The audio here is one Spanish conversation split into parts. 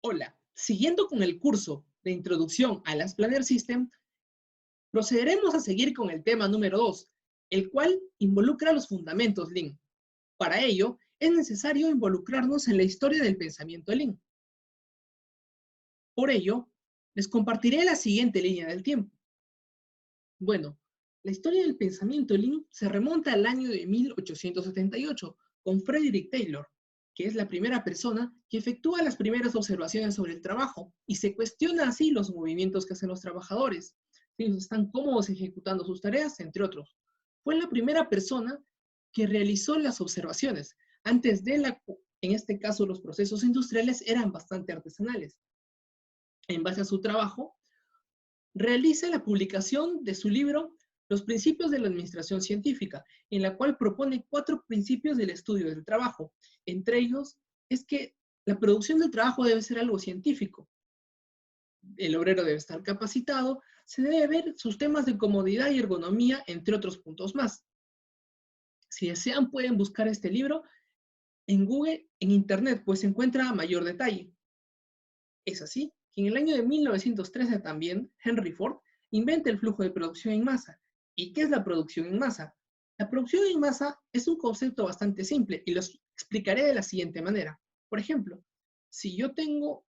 Hola, siguiendo con el curso de Introducción a las Planner System, procederemos a seguir con el tema número 2, el cual involucra los fundamentos Lean. Para ello, es necesario involucrarnos en la historia del pensamiento Lean. Por ello, les compartiré la siguiente línea del tiempo. Bueno, la historia del pensamiento Lean se remonta al año de 1878 con Frederick Taylor, que es la primera persona que efectúa las primeras observaciones sobre el trabajo y se cuestiona así los movimientos que hacen los trabajadores, si ellos están cómodos ejecutando sus tareas, entre otros. Fue la primera persona que realizó las observaciones. Antes de en este caso, los procesos industriales eran bastante artesanales. En base a su trabajo, realiza la publicación de su libro Los principios de la administración científica, en la cual propone 4 principios del estudio del trabajo. Entre ellos es que la producción del trabajo debe ser algo científico. El obrero debe estar capacitado, se debe ver sus temas de comodidad y ergonomía, entre otros puntos más. Si desean, pueden buscar este libro en Google, en Internet, pues se encuentra a mayor detalle. Es así que en el año de 1913 también Henry Ford inventa el flujo de producción en masa. ¿Y qué es la producción en masa? La producción en masa es un concepto bastante simple y lo explicaré de la siguiente manera. Por ejemplo, si yo tengo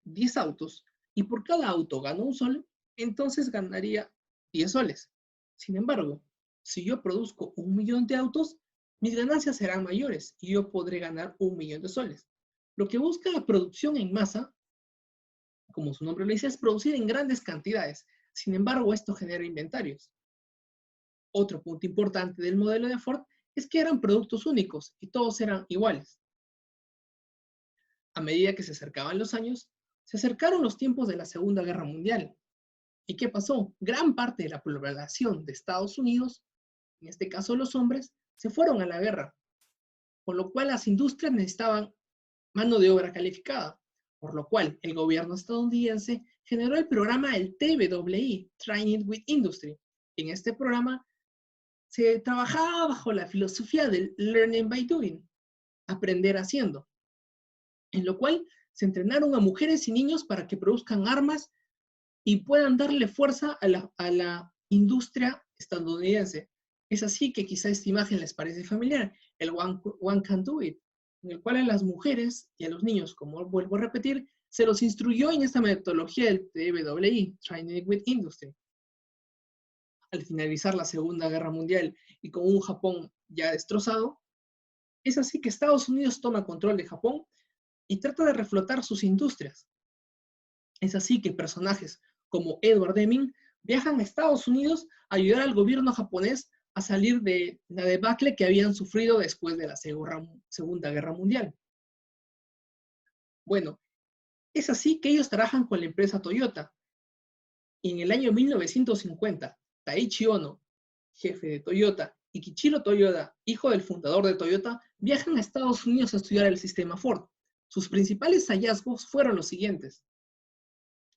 10 autos y por cada auto gano un sol, entonces ganaría 10 soles. Sin embargo, si yo produzco 1.000.000 de autos, mis ganancias serán mayores y yo podré ganar 1.000.000 de soles. Lo que busca la producción en masa, como su nombre lo dice, es producir en grandes cantidades. Sin embargo, esto genera inventarios. Otro punto importante del modelo de Ford es que eran productos únicos y todos eran iguales. A medida que se acercaban los años, se acercaron los tiempos de la Segunda Guerra Mundial. ¿Y qué pasó? Gran parte de la población de Estados Unidos, en este caso los hombres, se fueron a la guerra, por lo cual las industrias necesitaban mano de obra calificada, por lo cual el gobierno estadounidense generó el programa del TWI, Training with Industry. En este programa se trabajaba bajo la filosofía del Learning by Doing, aprender haciendo, en lo cual se entrenaron a mujeres y niños para que produzcan armas y puedan darle fuerza a la industria estadounidense. Es así que quizá esta imagen les parece familiar, el one Can Do It, en el cual a las mujeres y a los niños, como vuelvo a repetir, se los instruyó en esta metodología del TWI, Training with Industry. Al finalizar la Segunda Guerra Mundial y con un Japón ya destrozado, es así que Estados Unidos toma control de Japón y trata de reflotar sus industrias. Es así que personajes como Edward Deming viajan a Estados Unidos a ayudar al gobierno japonés a salir de la debacle que habían sufrido después de la Segunda Guerra Mundial. Bueno, es así que ellos trabajan con la empresa Toyota. Y en el año 1950, Taiichi Ohno, jefe de Toyota, y Kiichiro Toyoda, hijo del fundador de Toyota, viajan a Estados Unidos a estudiar el sistema Ford. Sus principales hallazgos fueron los siguientes.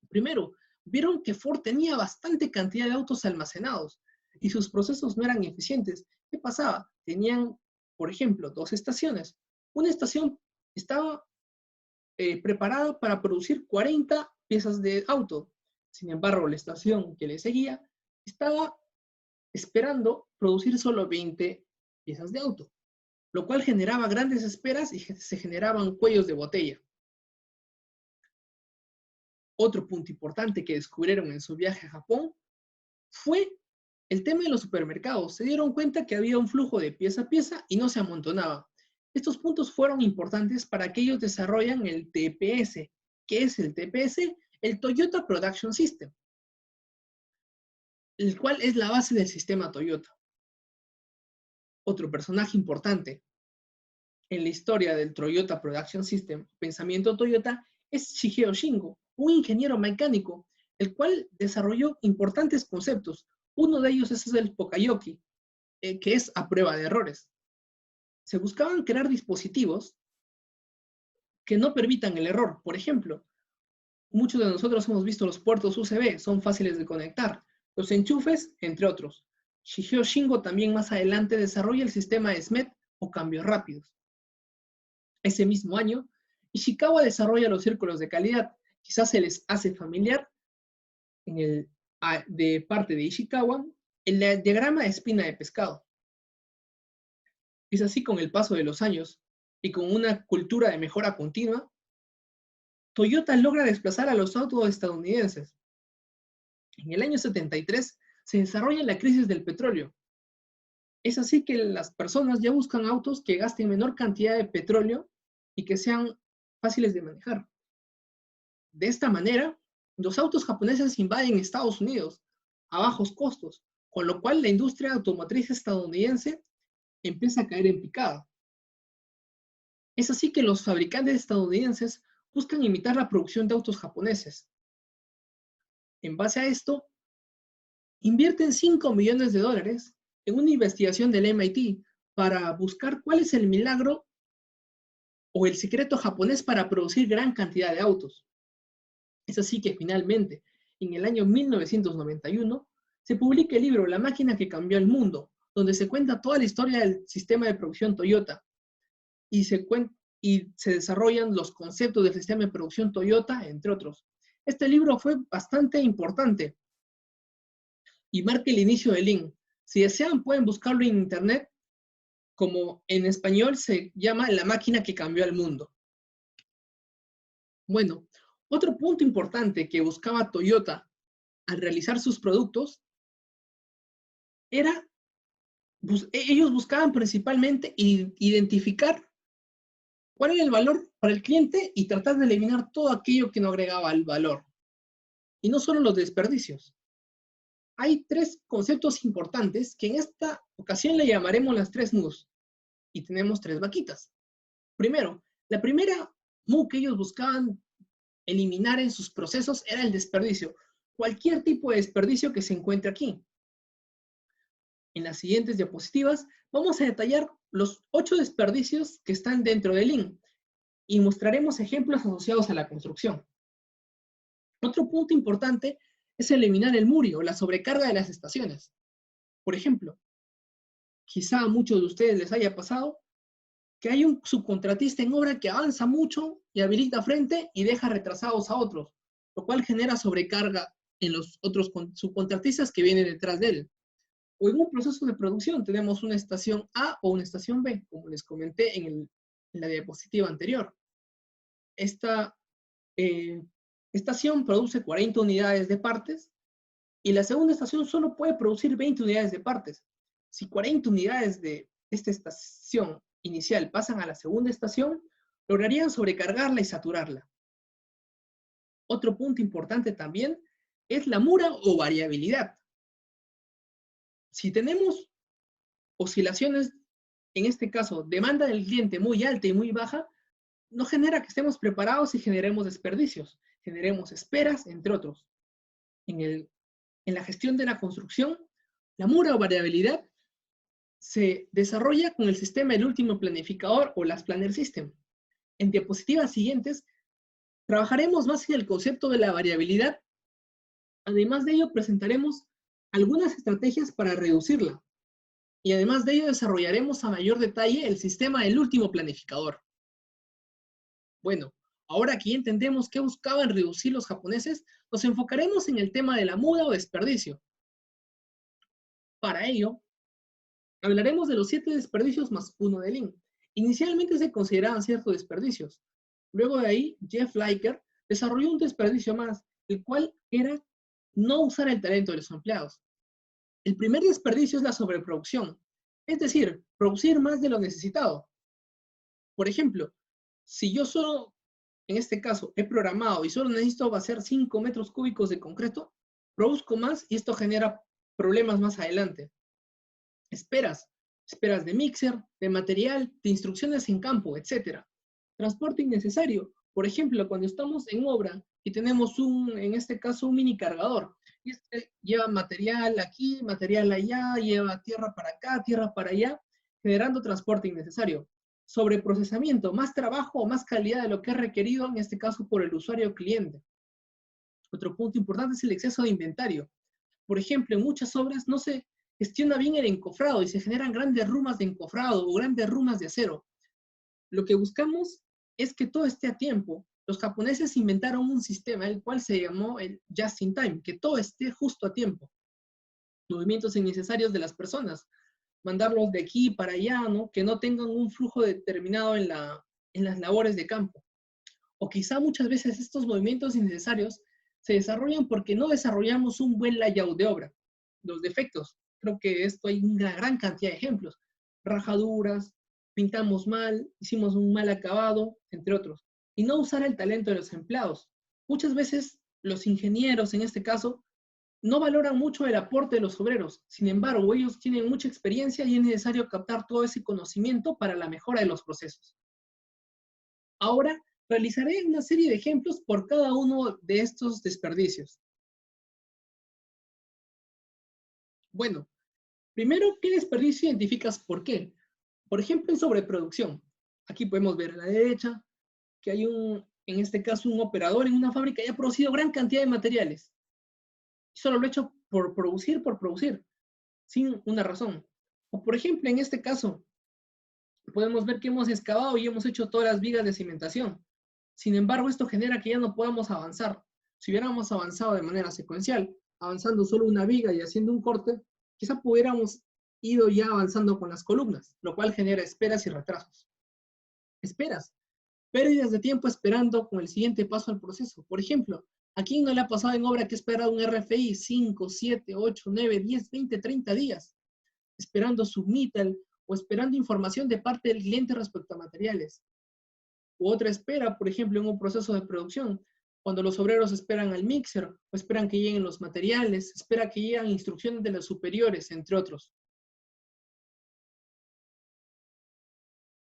Primero, vieron que Ford tenía bastante cantidad de autos almacenados y sus procesos no eran eficientes. ¿Qué pasaba? Tenían, por ejemplo, 2 estaciones. Una estación estaba preparada para producir 40 piezas de auto. Sin embargo, la estación que le seguía estaba esperando producir solo 20 piezas de auto, lo cual generaba grandes esperas y se generaban cuellos de botella. Otro punto importante que descubrieron en su viaje a Japón fue el tema de los supermercados. Se dieron cuenta que había un flujo de pieza a pieza y no se amontonaba. Estos puntos fueron importantes para que ellos desarrollan el TPS. ¿Qué es el TPS? El Toyota Production System, el cual es la base del sistema Toyota. Otro personaje importante en la historia del Toyota Production System, pensamiento Toyota, es Shigeo Shingo, un ingeniero mecánico, el cual desarrolló importantes conceptos. Uno de ellos es el Pokayoki, que es a prueba de errores. Se buscaban crear dispositivos que no permitan el error. Por ejemplo, muchos de nosotros hemos visto los puertos USB, son fáciles de conectar, los enchufes, entre otros. Shigeo Shingo también más adelante desarrolla el sistema SMET o cambios rápidos. Ese mismo año Ishikawa desarrolla los círculos de calidad. Quizás se les hace familiar de parte de Ishikawa el diagrama de espina de pescado. Es así con el paso de los años y con una cultura de mejora continua, Toyota logra desplazar a los autos estadounidenses. En el año 73 se desarrolla la crisis del petróleo. Es así que las personas ya buscan autos que gasten menor cantidad de petróleo y que sean fáciles de manejar. De esta manera, los autos japoneses invaden Estados Unidos a bajos costos, con lo cual la industria automotriz estadounidense empieza a caer en picada. Es así que los fabricantes estadounidenses buscan imitar la producción de autos japoneses. En base a esto, invierten $5 millones en una investigación del MIT para buscar cuál es el milagro o el secreto japonés para producir gran cantidad de autos. Es así que finalmente, en el año 1991, se publica el libro La máquina que cambió el mundo, donde se cuenta toda la historia del sistema de producción Toyota y se desarrollan los conceptos del sistema de producción Toyota, entre otros. Este libro fue bastante importante y marca el inicio de Lean. Si desean, pueden buscarlo en internet, como en español se llama La máquina que cambió el mundo. Bueno, otro punto importante que buscaba Toyota al realizar sus productos era, ellos buscaban principalmente identificar cuál era el valor para el cliente y tratar de eliminar todo aquello que no agregaba el valor. Y no solo los desperdicios. Hay 3 conceptos importantes que en esta ocasión le llamaremos las 3 Mus. Y tenemos 3 vaquitas. Primero, la primera Mu que ellos buscaban eliminar en sus procesos era el desperdicio. Cualquier tipo de desperdicio que se encuentre aquí. En las siguientes diapositivas vamos a detallar los 8 desperdicios que están dentro de Lean y mostraremos ejemplos asociados a la construcción. Otro punto importante es eliminar el muri o la sobrecarga de las estaciones. Por ejemplo, quizá a muchos de ustedes les haya pasado que hay un subcontratista en obra que avanza mucho y habilita frente y deja retrasados a otros, lo cual genera sobrecarga en los otros subcontratistas que vienen detrás de él. O en un proceso de producción tenemos una estación A o una estación B, como les comenté en la diapositiva anterior. Esta estación produce 40 unidades de partes y la segunda estación solo puede producir 20 unidades de partes. Si 40 unidades de esta estación inicial pasan a la segunda estación, lograrían sobrecargarla y saturarla. Otro punto importante también es la mura o variabilidad. Si tenemos oscilaciones, en este caso, demanda del cliente muy alta y muy baja, no genera que estemos preparados y generemos desperdicios, generemos esperas, entre otros. En la gestión de la construcción, la mura o variabilidad se desarrolla con el sistema del último planificador o las Planner System. En diapositivas siguientes, trabajaremos más en el concepto de la variabilidad. Además de ello, presentaremos algunas estrategias para reducirla. Y además de ello, desarrollaremos a mayor detalle el sistema del último planificador. Bueno, ahora que ya entendemos qué buscaban reducir los japoneses, nos enfocaremos en el tema de la muda o desperdicio. Para ello, hablaremos de los 7 desperdicios más 1 de Lean. Inicialmente se consideraban ciertos desperdicios. Luego de ahí, Jeff Liker desarrolló un desperdicio más, el cual era no usar el talento de los empleados. El primer desperdicio es la sobreproducción, es decir, producir más de lo necesitado. Por ejemplo, si yo solo, en este caso, he programado y solo necesito hacer 5 metros cúbicos de concreto, produzco más y esto genera problemas más adelante. Esperas de mixer, de material, de instrucciones en campo, etc. Transporte innecesario. Por ejemplo, cuando estamos en obra y tenemos en este caso, un mini cargador. Y este lleva material aquí, material allá, lleva tierra para acá, tierra para allá, generando transporte innecesario. Sobreprocesamiento, más trabajo o más calidad de lo que es requerido, en este caso por el usuario o cliente. Otro punto importante es el exceso de inventario. Por ejemplo, en muchas obras no se gestiona bien el encofrado y se generan grandes rumas de encofrado o grandes rumas de acero. Lo que buscamos es que todo esté a tiempo. Los japoneses inventaron un sistema el cual se llamó el just in time, que todo esté justo a tiempo. Movimientos innecesarios de las personas, mandarlos de aquí para allá, ¿no? Que no tengan un flujo determinado en las labores de campo. O quizá muchas veces estos movimientos innecesarios se desarrollan porque no desarrollamos un buen layout de obra. Los defectos, creo que esto hay una gran cantidad de ejemplos. Rajaduras, pintamos mal, hicimos un mal acabado, entre otros. Y no usar el talento de los empleados. Muchas veces los ingenieros, en este caso, no valoran mucho el aporte de los obreros. Sin embargo, ellos tienen mucha experiencia y es necesario captar todo ese conocimiento para la mejora de los procesos. Ahora, realizaré una serie de ejemplos por cada uno de estos desperdicios. Bueno, primero, ¿qué desperdicio identificas por qué? Por ejemplo, en sobreproducción. Aquí podemos ver a la derecha que hay en este caso, un operador en una fábrica y ha producido gran cantidad de materiales. Y solo lo ha hecho por producir, sin una razón. O por ejemplo, en este caso, podemos ver que hemos excavado y hemos hecho todas las vigas de cimentación. Sin embargo, esto genera que ya no podamos avanzar. Si hubiéramos avanzado de manera secuencial, avanzando solo una viga y haciendo un corte, quizá pudiéramos ido ya avanzando con las columnas, lo cual genera esperas y retrasos. Esperas, pérdidas de tiempo esperando con el siguiente paso al proceso. Por ejemplo, ¿a quién no le ha pasado en obra que espera un RFI 5, 7, 8, 9, 10, 20, 30 días? Esperando submittal o esperando información de parte del cliente respecto a materiales. U otra espera, por ejemplo, en un proceso de producción, cuando los obreros esperan al mixer o esperan que lleguen los materiales, espera que lleguen instrucciones de los superiores, entre otros.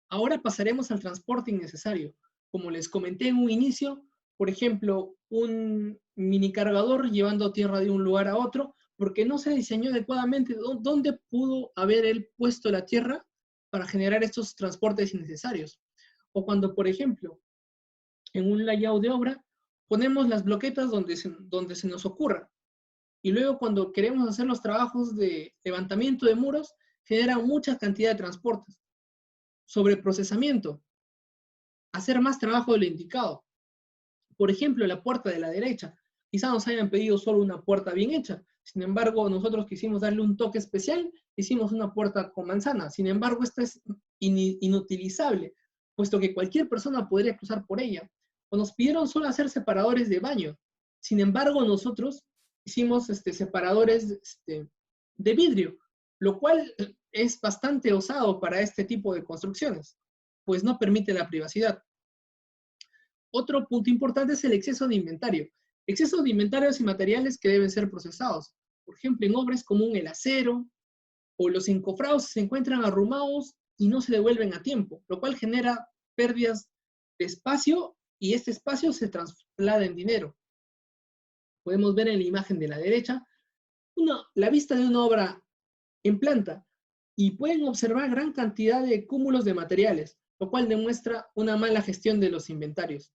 Ahora pasaremos al transporte innecesario. Como les comenté en un inicio, por ejemplo, un mini cargador llevando tierra de un lugar a otro, porque no se diseñó adecuadamente dónde pudo haber él puesto la tierra para generar estos transportes innecesarios. O cuando, por ejemplo, en un layout de obra, ponemos las bloquetas donde se nos ocurra. Y luego cuando queremos hacer los trabajos de levantamiento de muros, genera mucha cantidad de transportes. Sobre procesamiento, hacer más trabajo de lo indicado. Por ejemplo, la puerta de la derecha. Quizá nos hayan pedido solo una puerta bien hecha. Sin embargo, nosotros quisimos darle un toque especial, hicimos una puerta con manzana. Sin embargo, esta es inutilizable, puesto que cualquier persona podría cruzar por ella. O nos pidieron solo hacer separadores de baño. Sin embargo, nosotros hicimos separadores de vidrio, lo cual es bastante osado para este tipo de construcciones, pues no permite la privacidad. Otro punto importante es el exceso de inventario. Exceso de inventarios y materiales que deben ser procesados. Por ejemplo, en obras común el acero o los encofrados se encuentran arrumados y no se devuelven a tiempo, lo cual genera pérdidas de espacio y este espacio se traslada en dinero. Podemos ver en la imagen de la derecha la vista de una obra en planta y pueden observar gran cantidad de cúmulos de materiales, lo cual demuestra una mala gestión de los inventarios.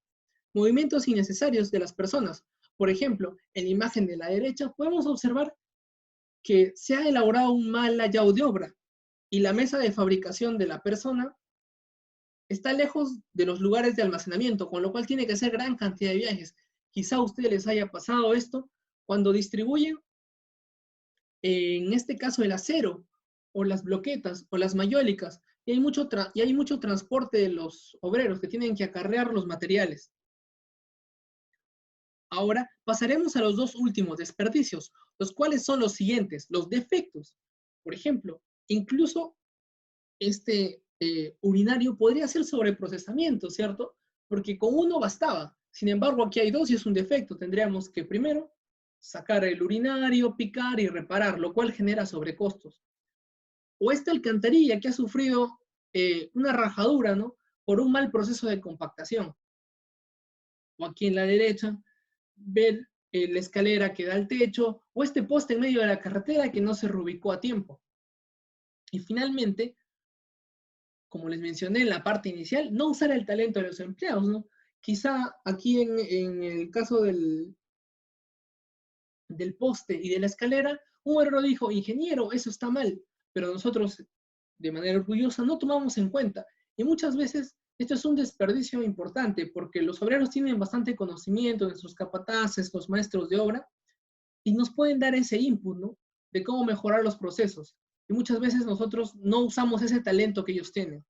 Movimientos innecesarios de las personas. Por ejemplo, en la imagen de la derecha podemos observar que se ha elaborado un mal layout de obra y la mesa de fabricación de la persona está lejos de los lugares de almacenamiento, con lo cual tiene que hacer gran cantidad de viajes. Quizá a ustedes les haya pasado esto cuando distribuyen, en este caso el acero, o las bloquetas, o las mayólicas, y hay mucho transporte de los obreros que tienen que acarrear los materiales. Ahora pasaremos a los dos últimos desperdicios, los cuales son los siguientes, los defectos. Por ejemplo, incluso este urinario podría ser sobreprocesamiento, ¿cierto? Porque con uno bastaba. Sin embargo, aquí hay dos y es un defecto. Tendríamos que primero sacar el urinario, picar y reparar, lo cual genera sobrecostos. O esta alcantarilla que ha sufrido una rajadura, ¿no? Por un mal proceso de compactación. O aquí en la derecha, ver la escalera que da al techo, o este poste en medio de la carretera que no se reubicó a tiempo. Y finalmente, como les mencioné en la parte inicial, no usar el talento de los empleados, ¿no? Quizá aquí en el caso del poste y de la escalera, un obrero dijo, ingeniero, eso está mal, pero nosotros, de manera orgullosa, no tomamos en cuenta. Y muchas veces Esto es un desperdicio importante porque los obreros tienen bastante conocimiento, nuestros capataces, los maestros de obra, y nos pueden dar ese input, ¿no? De cómo mejorar los procesos. Y muchas veces nosotros no usamos ese talento que ellos tienen.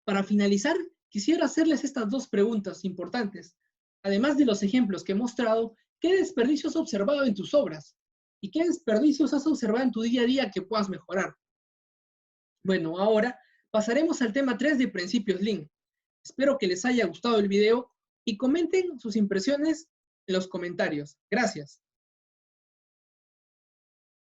Para finalizar, quisiera hacerles estas dos preguntas importantes. Además de los ejemplos que he mostrado, ¿qué desperdicios has observado en tus obras? ¿Y qué desperdicios has observado en tu día a día que puedas mejorar? Bueno, ahora pasaremos al tema 3 de Principios Lean. Espero que les haya gustado el video y comenten sus impresiones en los comentarios. Gracias.